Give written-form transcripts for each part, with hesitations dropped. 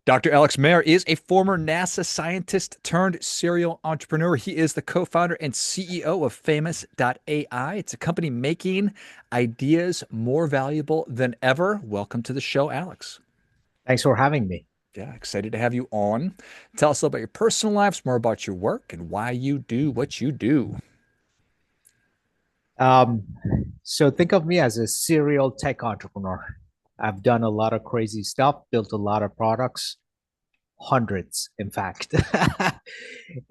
Dr. Alex Mehr is a former NASA scientist turned serial entrepreneur. He is the co-founder and CEO of Famous.AI. It's a company making ideas more valuable than ever. Welcome to the show, Alex. Thanks for having me. Yeah, excited to have you on. Tell us a little about your personal lives, more about your work, and why you do what you do. Um, so think of me as a serial tech entrepreneur. I've done a lot of crazy stuff, built a lot of products, hundreds, in fact.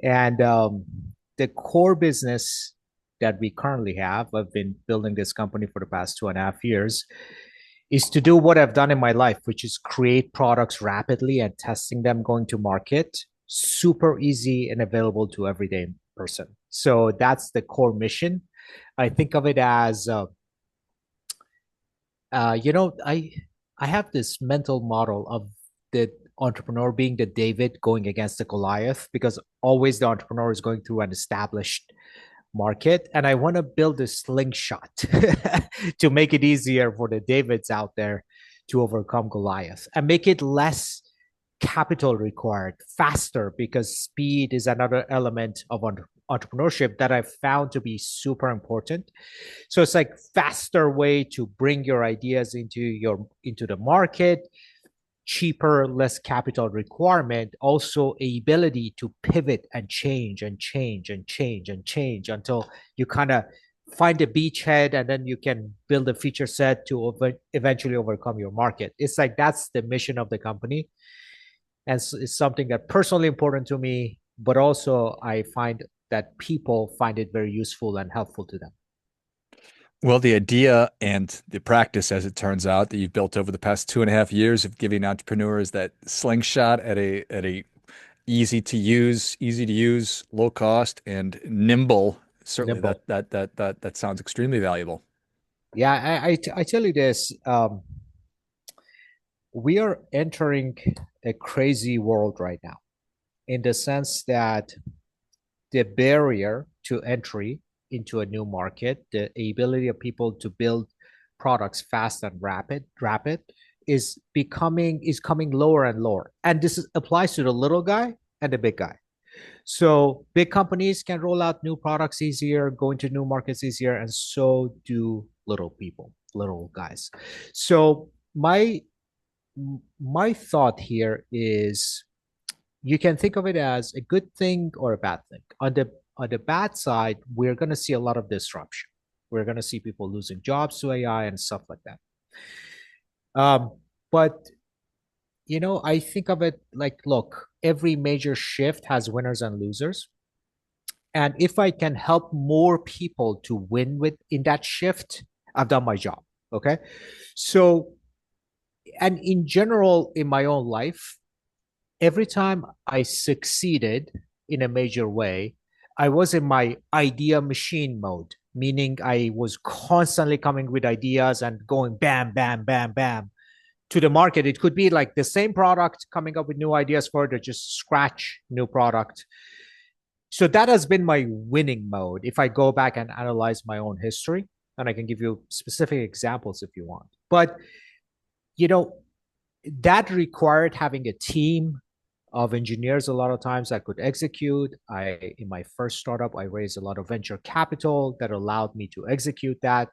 And the core business that we currently have, I've been building this company for the past 2.5 years, is to do what I've done in my life, which is create products rapidly and testing them going to market, super easy and available to everyday person. So that's the core mission. I think of it as, I have this mental model of the entrepreneur being the David going against the Goliath, because always the entrepreneur is going through an established market, and I want to build a slingshot to make it easier for the Davids out there to overcome Goliath and make it less capital required, faster, because speed is another element of entrepreneurship that I've found to be super important. So it's like faster way to bring your ideas into the market, cheaper, less capital requirement, also a ability to pivot and change and change and change and change until you kind of find a beachhead, and then you can build a feature set to eventually overcome your market. It's like that's the mission of the company. And it's something that personally important to me, but also I find that people find it very useful and helpful to them. Well, the idea and the practice, as it turns out, that you've built over the past 2.5 years of giving entrepreneurs that slingshot at a easy to use, low cost, and nimble. Certainly, Nimble. that sounds extremely valuable. Yeah, I tell you this. We are entering a crazy world right now, in the sense that the barrier to entry into a new market, the ability of people to build products fast and rapid is coming lower and lower. And applies to the little guy and the big guy. So big companies can roll out new products easier, go into new markets easier, and so do little people, little guys. So my thought here is, you can think of it as a good thing or a bad thing. On the bad side, we're going to see a lot of disruption. We're going to see people losing jobs to AI and stuff like that. But I think of it like, look, every major shift has winners and losers. And if I can help more people to win with in that shift, I've done my job. Okay. So, and in general, in my own life, every time I succeeded in a major way, I was in my idea machine mode, meaning I was constantly coming with ideas and going bam, bam, bam, bam to the market. It could be like the same product, coming up with new ideas for it, or just scratch new product. So that has been my winning mode. If I go back and analyze my own history, and I can give you specific examples if you want. But, you know, that required having a team of engineers a lot of times that could execute. In my first startup, I raised a lot of venture capital that allowed me to execute that.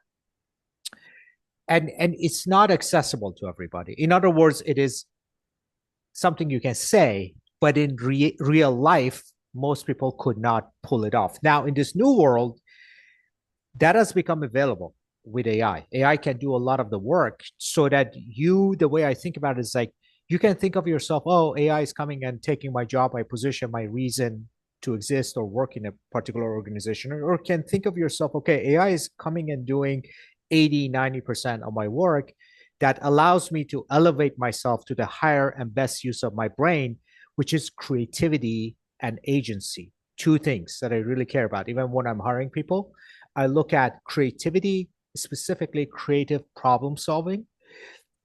And it's not accessible to everybody. In other words, it is something you can say, but in real life, most people could not pull it off. Now, in this new world, that has become available with AI. AI can do a lot of the work, so that the way I think about it is like, you can think of yourself, oh, AI is coming and taking my job, my position, my reason to exist or work in a particular organization. Or can think of yourself, okay, AI is coming and doing 80, 90% of my work that allows me to elevate myself to the higher and best use of my brain, which is creativity and agency. Two things that I really care about. Even when I'm hiring people, I look at creativity, specifically creative problem solving.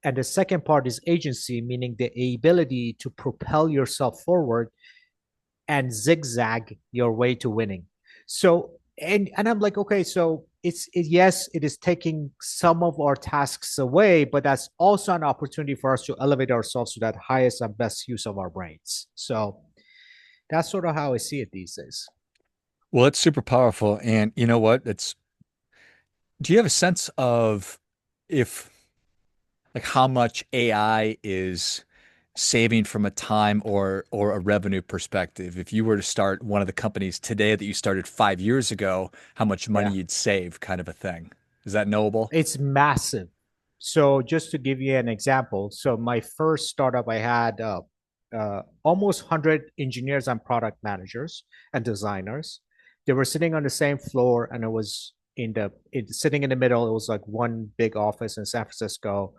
And the second part is agency, meaning the ability to propel yourself forward and zigzag your way to winning. So, and I'm like, okay, so yes, it is taking some of our tasks away, but that's also an opportunity for us to elevate ourselves to that highest and best use of our brains. So that's sort of how I see it these days. Well, it's super powerful. And you know what? Do you have a sense of if, like, how much AI is saving from a time or a revenue perspective? If you were to start one of the companies today that you started 5 years ago, how much money Yeah. you'd save, kind of a thing. Is that knowable? It's massive. So just to give you an example, so my first startup, I had almost 100 engineers and product managers and designers. They were sitting on the same floor, and sitting in the middle. It was like one big office in San Francisco,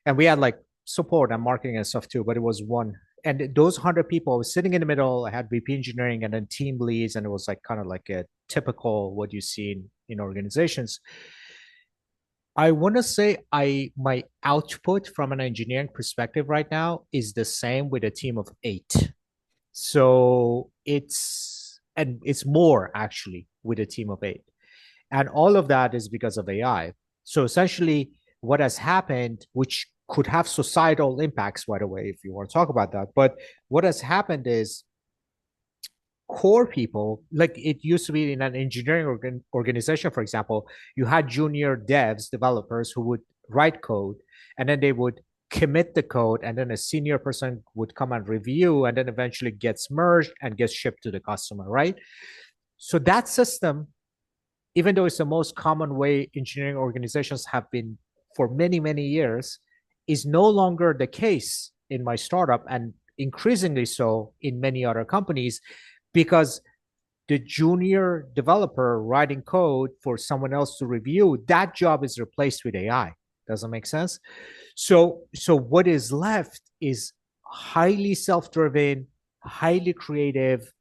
and we had like support and marketing and stuff too. But it was one, and those 100 people was sitting in the middle. I had VP engineering and then team leads, and it was like kind of like a typical what you see in organizations. I want to say I my output from an engineering perspective right now is the same with a team of 8. So it's more actually with a team of 8. And all of that is because of AI. So essentially what has happened, which could have societal impacts right away if you want to talk about that, but what has happened is core people, like it used to be in an engineering organization, for example, you had junior devs, developers who would write code, and then they would commit the code, and then a senior person would come and review, and then eventually gets merged and gets shipped to the customer, right? So that system, even though it's the most common way engineering organizations have been for many, many years, is no longer the case in my startup, and increasingly so in many other companies, because the junior developer writing code for someone else to review, that job is replaced with AI. Does that make sense? So what is left is highly self-driven, highly creative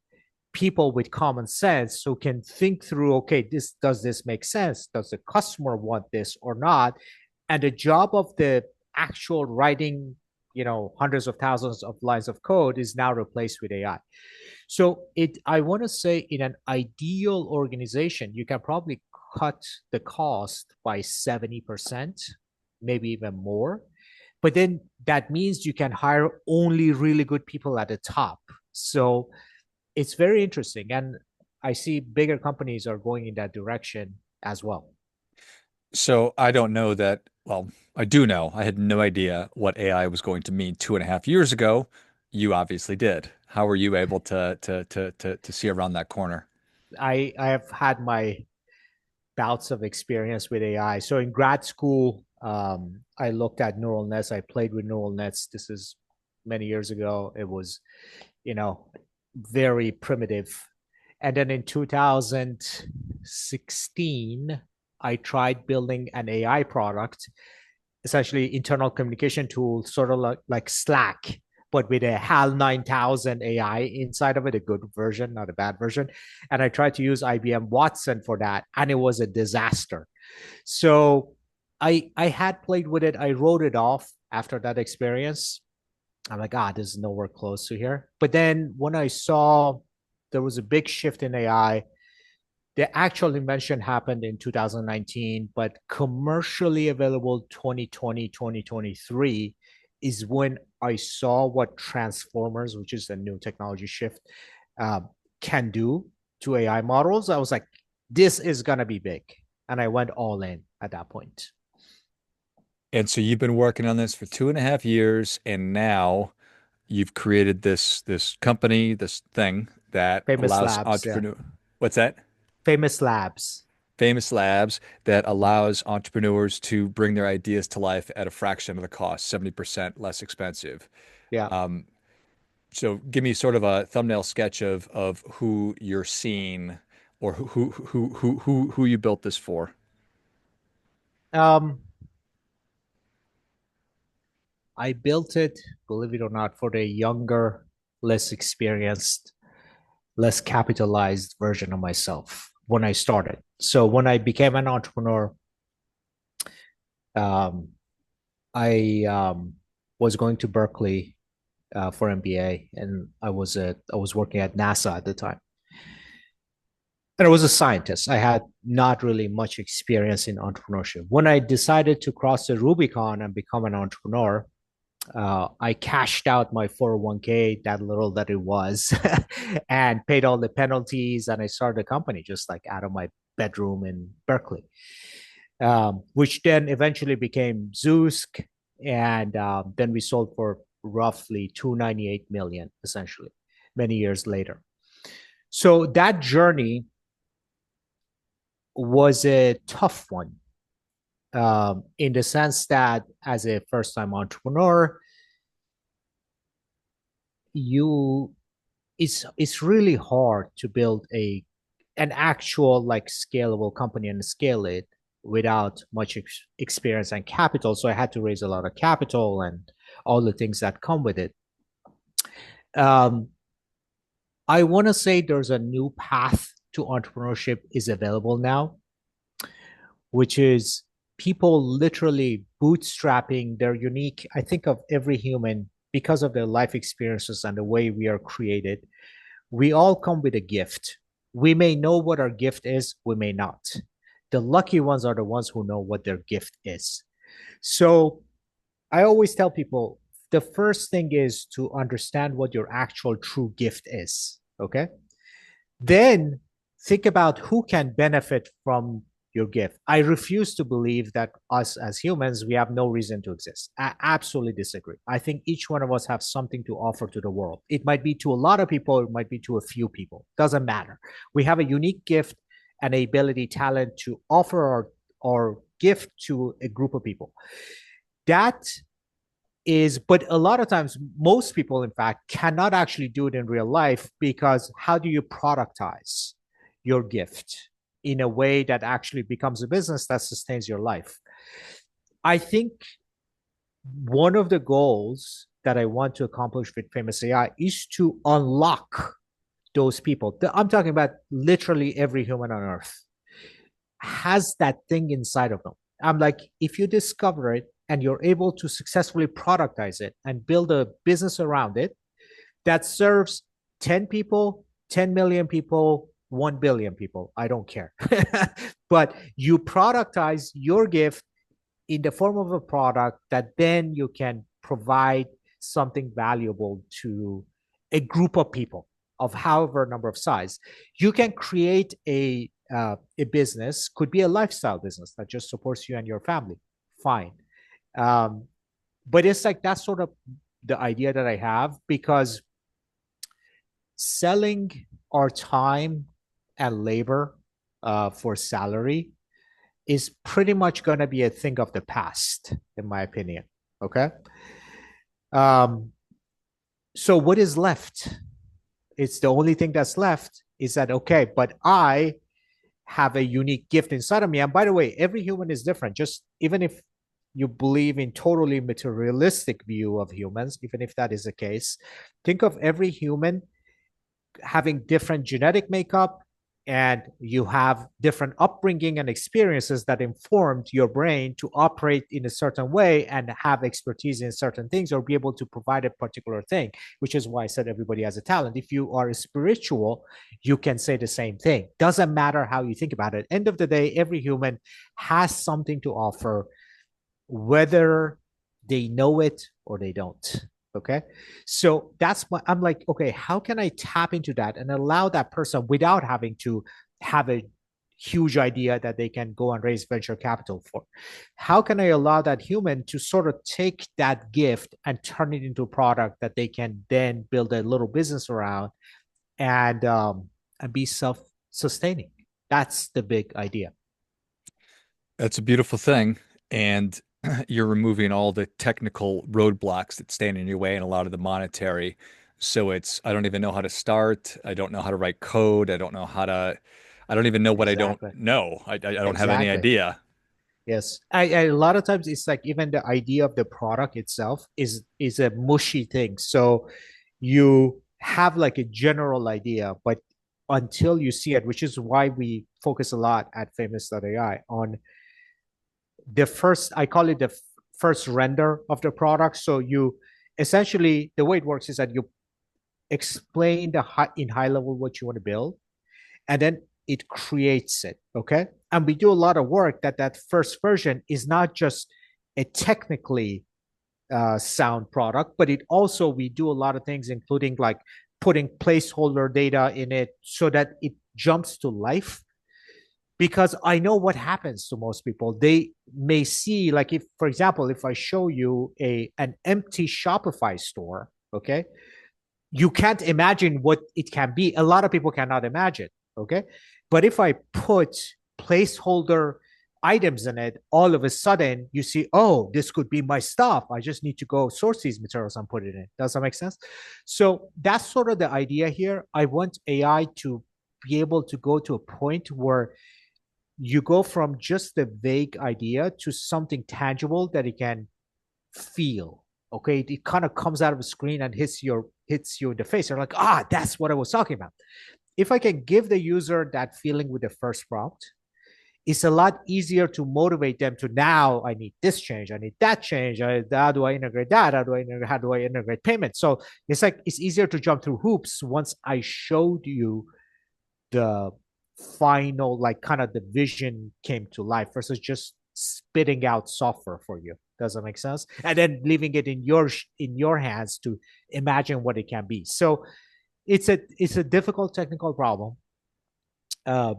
people with common sense who can think through, okay, this make sense? Does the customer want this or not? And the job of the actual writing, hundreds of thousands of lines of code is now replaced with AI. So I want to say in an ideal organization, you can probably cut the cost by 70%, maybe even more. But then that means you can hire only really good people at the top. So it's very interesting. And I see bigger companies are going in that direction as well. So I don't know that. Well, I do know. I had no idea what AI was going to mean 2.5 years ago. You obviously did. How were you able to see around that corner? I have had my bouts of experience with AI. So in grad school, I looked at neural nets. I played with neural nets. This is many years ago. It was, you know, very primitive. And then in 2016, I tried building an AI product, essentially internal communication tool, sort of like Slack, but with a HAL 9000 AI inside of it, a good version, not a bad version. And I tried to use IBM Watson for that, and it was a disaster. So I had played with it. I wrote it off after that experience. I'm like, this is nowhere close to here. But then when I saw there was a big shift in AI, the actual invention happened in 2019, but commercially available 2020, 2023 is when I saw what transformers, which is a new technology shift, uh, can do to AI models. I was like, this is going to be big. And I went all in at that point. And so you've been working on this for 2.5 years, and now you've created this company, this thing that Famous allows Labs, yeah. entrepreneur. What's that? Famous Labs, Famous Labs that allows entrepreneurs to bring their ideas to life at a fraction of the cost, 70% less expensive. yeah. Um, so give me sort of a thumbnail sketch of who you're seeing, or who you built this for. Um, I built it, believe it or not, for the younger, less experienced, less capitalized version of myself when I started. So when I became an entrepreneur, um, I was going to Berkeley for MBA, and I was working at NASA at the time. And I was a scientist. I had not really much experience in entrepreneurship. When I decided to cross the Rubicon and become an entrepreneur, I cashed out my 401k, that little that it was, and paid all the penalties. And I started a company just like out of my bedroom in Berkeley, which then eventually became Zoosk. And then we sold for roughly 298 million, essentially, many years later. So that journey was a tough one, in the sense that as a first time entrepreneur, you it's really hard to build an actual like scalable company and scale it without much experience and capital. So I had to raise a lot of capital and all the things that come with it. Um, I want to say there's a new path to entrepreneurship is available now, which is people literally bootstrapping their unique. I think of every human because of their life experiences and the way we are created. We all come with a gift. We may know what our gift is, we may not. The lucky ones are the ones who know what their gift is. So I always tell people the first thing is to understand what your actual true gift is. Okay. Then think about who can benefit from your gift. I refuse to believe that us as humans, we have no reason to exist. I absolutely disagree. I think each one of us have something to offer to the world. It might be to a lot of people, it might be to a few people. Doesn't matter. We have a unique gift and ability, talent to offer our gift to a group of people. That is, but a lot of times, most people, in fact, cannot actually do it in real life because how do you productize your gift in a way that actually becomes a business that sustains your life? I think one of the goals that I want to accomplish with Famous.AI is to unlock those people. I'm talking about literally every human on earth has that thing inside of them. I'm like, if you discover it and you're able to successfully productize it and build a business around it that serves 10 people, 10 million people, 1 billion people, I don't care. But you productize your gift in the form of a product that then you can provide something valuable to a group of people of however number of size. You can create a business, could be a lifestyle business that just supports you and your family. Fine. Um, but it's like that's sort of the idea that I have because selling our time and labor for salary is pretty much going to be a thing of the past, in my opinion. Okay. Um, so what is left? It's the only thing that's left is that, okay, but I have a unique gift inside of me. And by the way, every human is different. Just even if you believe in totally materialistic view of humans, even if that is the case, think of every human having different genetic makeup and you have different upbringing and experiences that informed your brain to operate in a certain way and have expertise in certain things or be able to provide a particular thing, which is why I said everybody has a talent. If you are spiritual, you can say the same thing. Doesn't matter how you think about it. End of the day, every human has something to offer, whether they know it or they don't. Okay. So that's what I'm like, okay, how can I tap into that and allow that person without having to have a huge idea that they can go and raise venture capital for? How can I allow that human to sort of take that gift and turn it into a product that they can then build a little business around and be self-sustaining? That's the big idea. That's a beautiful thing. And you're removing all the technical roadblocks that stand in your way and a lot of the monetary. So I don't even know how to start. I don't know how to write code. I don't even know what I don't Exactly. know. I don't have any Exactly. idea. Yes, a lot of times it's like even the idea of the product itself is a mushy thing. So you have like a general idea, but until you see it, which is why we focus a lot at Famous.AI on the first, I call it the first render of the product. So you essentially the way it works is that you explain in high level what you want to build, and then it creates it. Okay. And we do a lot of work that that first version is not just a technically sound product, but it also, we do a lot of things, including like putting placeholder data in it so that it jumps to life. Because I know what happens to most people. They may see, like, if, for example, if I show you an empty Shopify store, okay, you can't imagine what it can be. A lot of people cannot imagine. Okay. But if I put placeholder items in it, all of a sudden you see, oh, this could be my stuff. I just need to go source these materials and put it in. Does that make sense? So that's sort of the idea here. I want AI to be able to go to a point where you go from just the vague idea to something tangible that it can feel. Okay, it kind of comes out of the screen and hits you in the face. You're like, ah, that's what I was talking about. If I can give the user that feeling with the first prompt, it's a lot easier to motivate them to, now I need this change, I need that change. How do I integrate that? How do I integrate payment? So it's like it's easier to jump through hoops once I showed you the final, like, kind of the vision came to life versus just spitting out software for you. Does that make sense? And then leaving it in your hands to imagine what it can be. So it's a difficult technical problem. uh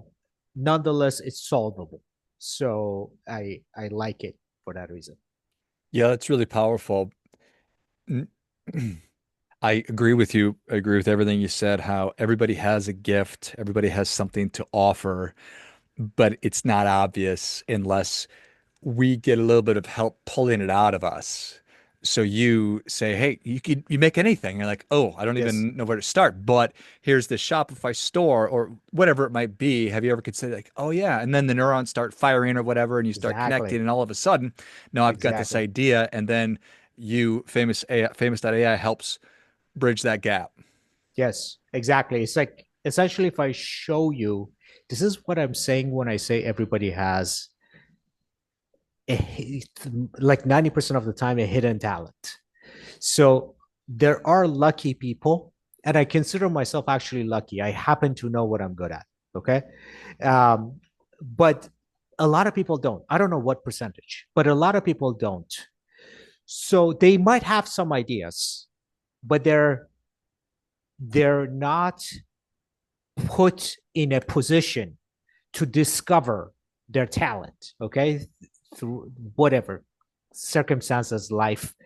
Nonetheless, it's solvable. So I like it for that reason. Yeah, that's really powerful. I agree with you. I agree with everything you said, how everybody has a gift, everybody has something to offer, but it's not obvious unless we get a little bit of help pulling it out of us. So you say, hey, you make anything. You're like, oh, I don't Yes, even know where to start. But here's the Shopify store or whatever it might be. Have you ever considered like, oh yeah, and then the neurons start firing or whatever, and you start connecting, exactly, and all of a sudden, now I've got this exactly. idea, and then Famous.AI helps bridge that gap. Yes, exactly. It's like, essentially, if I show you, this is what I'm saying when I say everybody has a, like 90% of the time, a hidden talent. So there are lucky people, and I consider myself actually lucky. I happen to know what I'm good at. Okay. Um, but a lot of people don't. I don't know what percentage, but a lot of people don't. So they might have some ideas, but they're not put in a position to discover their talent. Okay. Through whatever circumstances, life,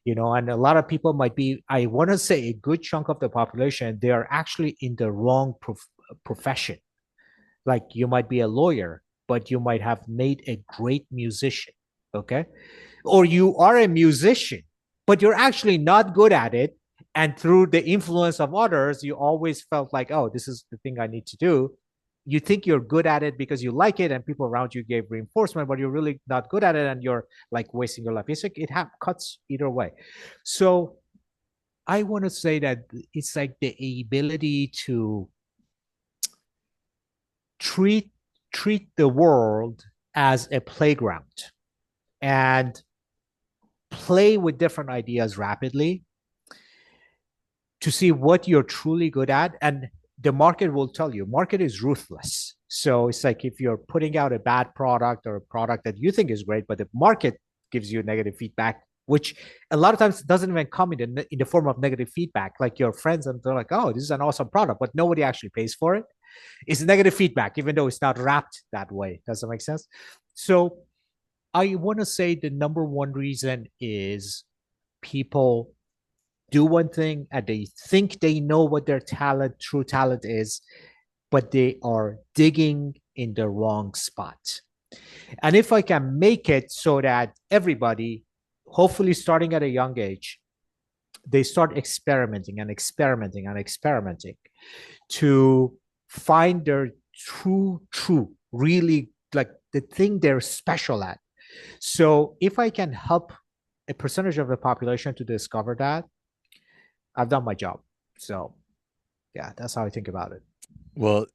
and a lot of people might be, I want to say a good chunk of the population, they are actually in the wrong profession. Like, you might be a lawyer, but you might have made a great musician. Okay. Or you are a musician, but you're actually not good at it. And through the influence of others, you always felt like, oh, this is the thing I need to do. You think you're good at it because you like it and people around you gave reinforcement, but you're really not good at it and you're like wasting your life. It's like cuts either way. So I want to say that it's like the ability to treat treat the world as a playground and play with different ideas rapidly to see what you're truly good at. And the market will tell you, market is ruthless. So it's like, if you're putting out a bad product or a product that you think is great, but the market gives you negative feedback, which a lot of times doesn't even come in the form of negative feedback, like your friends, and they're like, oh, this is an awesome product, but nobody actually pays for it. It's negative feedback, even though it's not wrapped that way. Does that make sense? So I want to say the number one reason is people do one thing and they think they know what their true talent is, but they are digging in the wrong spot. And if I can make it so that everybody, hopefully starting at a young age, they start experimenting and experimenting and experimenting to find their really, like, the thing they're special at. So if I can help a percentage of the population to discover that, I've done my job. So yeah, that's how I think about it. Well,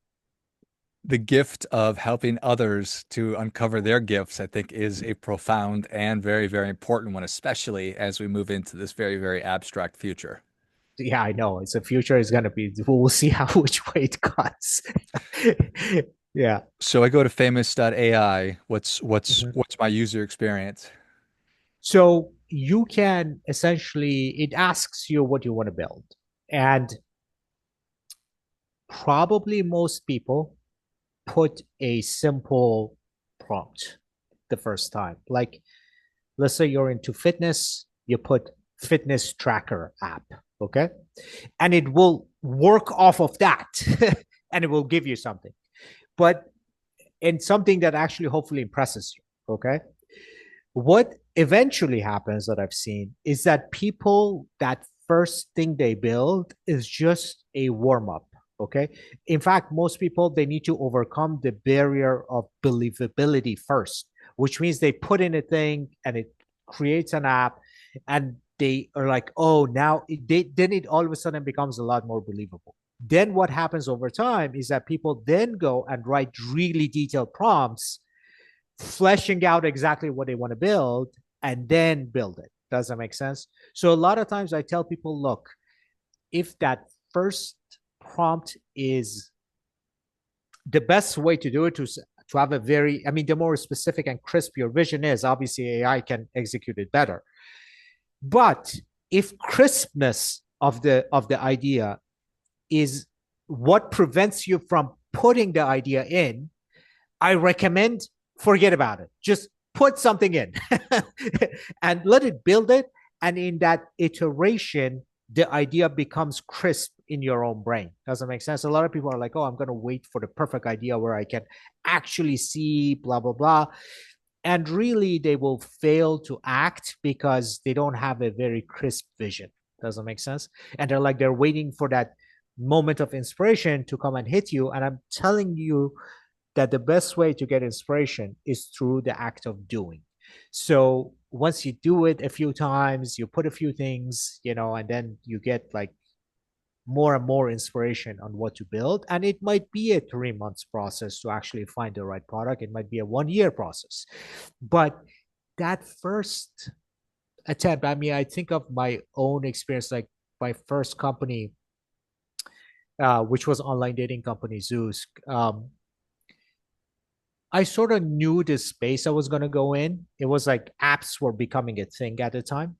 the gift of helping others to uncover their gifts, I think, is a profound and very, very important one, especially as we move into this very, very abstract future. Yeah, I know. It's the future is gonna be. We'll see how which way it cuts. Yeah. So I go to Famous.AI. What's what's Mhm. what's my user experience? So you can essentially, it asks you what you want to build. And probably most people put a simple prompt the first time. Like, let's say you're into fitness, you put fitness tracker app. Okay. And it will work off of that and it will give you something. But and something that actually hopefully impresses you. Okay. What eventually happens that I've seen is that people, that first thing they build is just a warm up. Okay. In fact, most people, they need to overcome the barrier of believability first, which means they put in a thing and it creates an app and they are like, oh, then it all of a sudden becomes a lot more believable. Then what happens over time is that people then go and write really detailed prompts fleshing out exactly what they want to build and then build it. Does that make sense? So a lot of times I tell people, look, if that first prompt is the best way to do it to have a very, I mean, the more specific and crisp your vision is, obviously AI can execute it better. But if crispness of the idea is what prevents you from putting the idea in, I recommend forget about it. Just put something in and let it build it. And in that iteration, the idea becomes crisp in your own brain. Does that make sense? A lot of people are like, oh, I'm going to wait for the perfect idea where I can actually see blah, blah, blah. And really, they will fail to act because they don't have a very crisp vision. Does that make sense? And they're waiting for that moment of inspiration to come and hit you. And I'm telling you, that the best way to get inspiration is through the act of doing. So once you do it a few times, you put a few things, and then you get like more and more inspiration on what to build. And it might be a 3 months process to actually find the right product. It might be a 1 year process. But that first attempt, I mean, I think of my own experience, like my first company, which was online dating company Zeus. I sort of knew the space I was going to go in. It was like apps were becoming a thing at the time.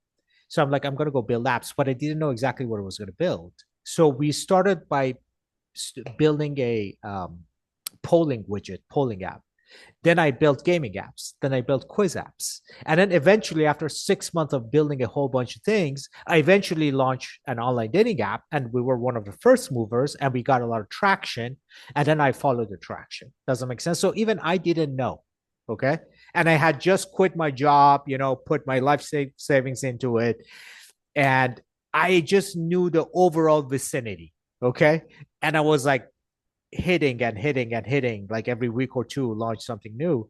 So I'm like, I'm going to go build apps, but I didn't know exactly what I was going to build. So we started by building a polling widget, polling app. Then I built gaming apps. Then I built quiz apps. And then eventually, after 6 months of building a whole bunch of things, I eventually launched an online dating app. And we were one of the first movers and we got a lot of traction. And then I followed the traction. Does that make sense? So even I didn't know. Okay. And I had just quit my job, put my life savings into it. And I just knew the overall vicinity. Okay. And I was like, hitting and hitting and hitting like every week or two launch something new.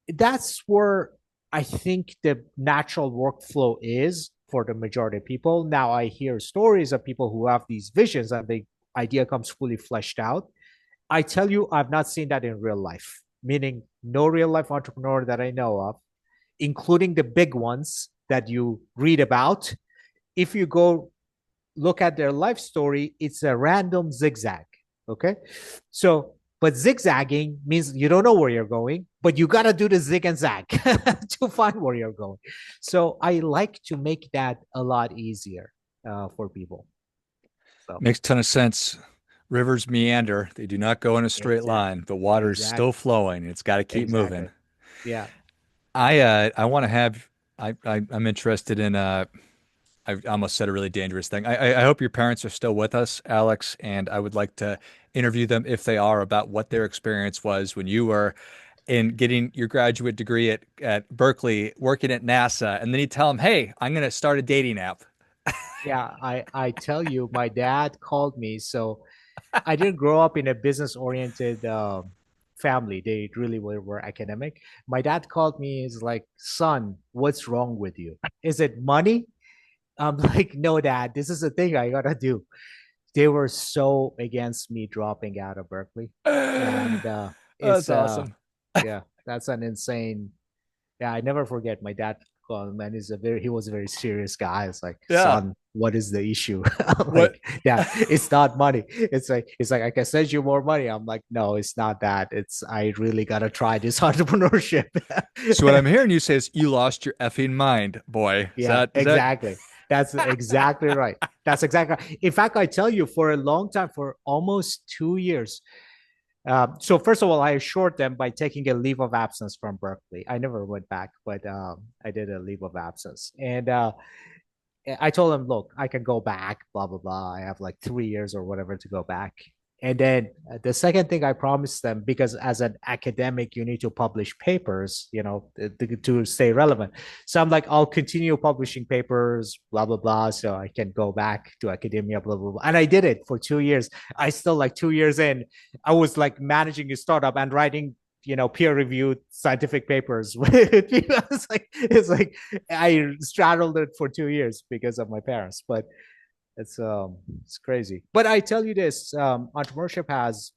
That's where I think the natural workflow is for the majority of people. Now I hear stories of people who have these visions and the idea comes fully fleshed out. I tell you, I've not seen that in real life, meaning no real life entrepreneur that I know of, including the big ones that you read about. If you go look at their life story, it's a random zigzag. Okay. So, but zigzagging means you don't know where you're going, but you got to do the zig and zag to find where you're going. So, I like to make that a lot easier for people. So, Makes a ton of sense. Rivers meander. They do not go in a straight exactly. line. The water is still Exactly. flowing. It's got to keep Exactly. moving. Yeah. I want to have I'm interested in I almost said a really dangerous thing. I hope your parents are still with us, Alex, and I would like to interview them if they are about what their experience was when you were in getting your graduate degree at Berkeley, working at NASA, and then you tell them, "Hey, I'm going to start a dating app." Yeah. I tell you, my dad called me. So, I didn't grow up in a business oriented family. They really were academic. My dad called me. He's like, son, what's wrong with you? Is it money? I'm like, no, dad, this is the thing I gotta do. They were so against me dropping out of Berkeley. And That's it's, awesome. yeah, that's an insane. Yeah, I never forget my dad called, man. He was a very serious guy. It's like, Yeah. son. what is the issue? I'm What? like, yeah, it's not money. It's like I can send you more money. I'm like, no, it's not that. It's I really gotta try this entrepreneurship. So what I'm hearing you say is you lost your effing mind, boy. Is Yeah, is that? exactly. That's exactly right. That's exactly. In fact, I tell you, for a long time, for almost 2 years. So first of all, I assured them by taking a leave of absence from Berkeley. I never went back, but I did a leave of absence, and I told him, look, I can go back, blah, blah, blah. I have like 3 years or whatever to go back. And then the second thing I promised them, because as an academic, you need to publish papers, to stay relevant. So I'm like, I'll continue publishing papers, blah, blah, blah. So I can go back to academia, blah, blah, blah. And I did it for 2 years. I still, like, 2 years in, I was like managing a startup and writing peer-reviewed scientific papers. It's like I straddled it for 2 years because of my parents, but it's crazy. But I tell you this, entrepreneurship has.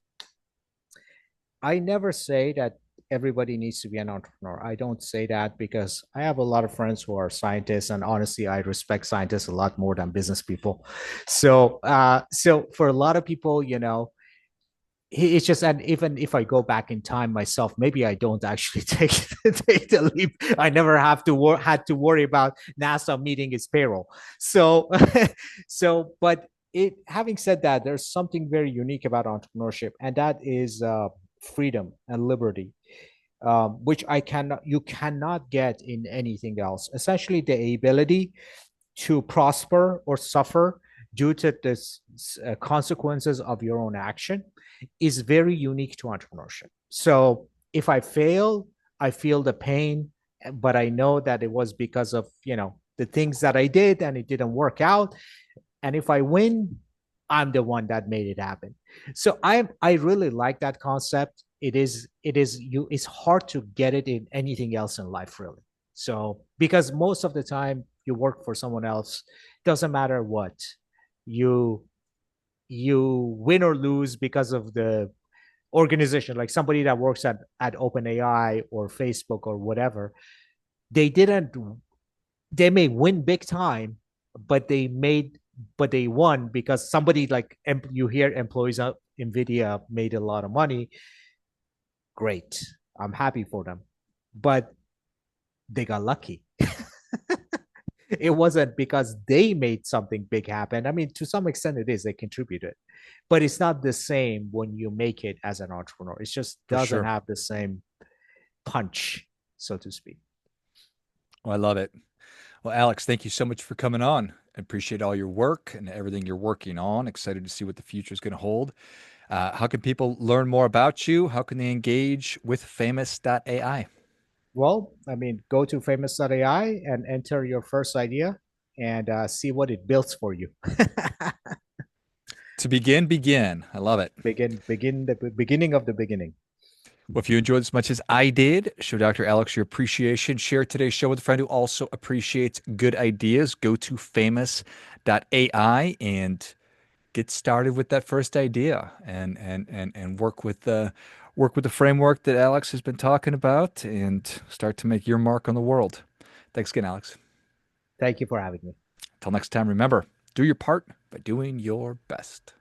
I never say that everybody needs to be an entrepreneur. I don't say that because I have a lot of friends who are scientists, and honestly, I respect scientists a lot more than business people. So for a lot of people, it's just, and even if I go back in time myself, maybe I don't actually take the leap. I never had to worry about NASA meeting its payroll. So but it having said that, there's something very unique about entrepreneurship, and that is freedom and liberty, which you cannot get in anything else. Essentially, the ability to prosper or suffer due to the consequences of your own action is very unique to entrepreneurship. So if I fail, I feel the pain, but I know that it was because of, the things that I did and it didn't work out. And if I win, I'm the one that made it happen. So I really like that concept. It's hard to get it in anything else in life, really. So because most of the time you work for someone else, doesn't matter what, you you win or lose because of the organization. Like somebody that works at OpenAI or Facebook or whatever, they didn't they may win big time, but they won because somebody, like, you hear employees of Nvidia made a lot of money. Great, I'm happy for them, but they got lucky. It wasn't because they made something big happen. I mean, to some extent it is, they contributed, but it's not the same when you make it as an entrepreneur. It just For doesn't sure. have the same punch, so to speak. Well, I love it. Well, Alex, thank you so much for coming on. I appreciate all your work and everything you're working on. Excited to see what the future is going to hold. How can people learn more about you? How can they engage with Famous.AI? Well, I mean, go to Famous.AI and enter your first idea and see what it builds for you. To begin, begin. I love it. Begin the beginning of the beginning. Well, if you enjoyed as much as I did, show Dr. Alex your appreciation. Share today's show with a friend who also appreciates good ideas. Go to famous.ai and get started with that first idea and work with the framework that Alex has been talking about and start to make your mark on the world. Thanks again, Alex. Thank you for having me. Until next time, remember, do your part by doing your best.